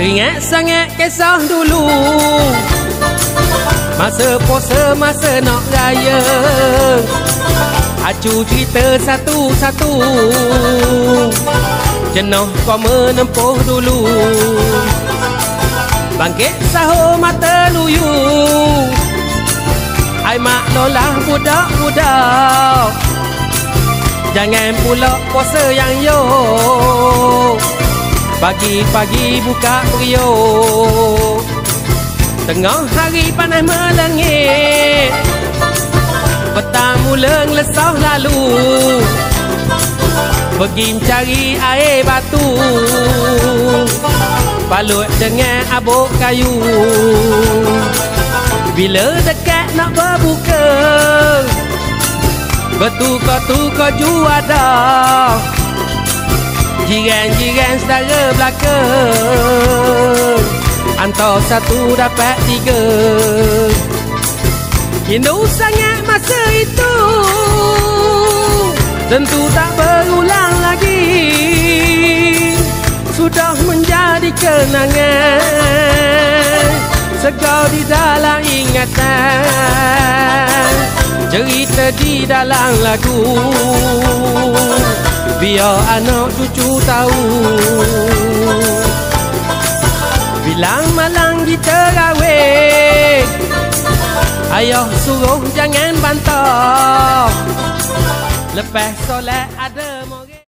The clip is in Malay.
Teringat sangat kisah dulu, masa puasa, masa nak raya. Acu cerita satu-satu, jenuh kau menempuh dulu. Bangkit sahur mata luyu, ai mak lolah budak-budak. Jangan pula puasa yang yo, pagi-pagi buka periuk. Tengah hari panas melengit, petang mula ngelesah lalu. Pergi mencari air batu, balut dengan abuk kayu. Bila dekat nak berbuka, bertukar-tukar juada. Jiran-jiran saudara belakang, antara satu dapat tiga. Rindu sangat masa itu, tentu tak berulang lagi. Sudah menjadi kenangan, segar di dalam ingatan, cerita di dalam lagu. Biar anak cucu tahu, bilang malang kita rawit, ayah suruh jangan bantah. Lepas solat ada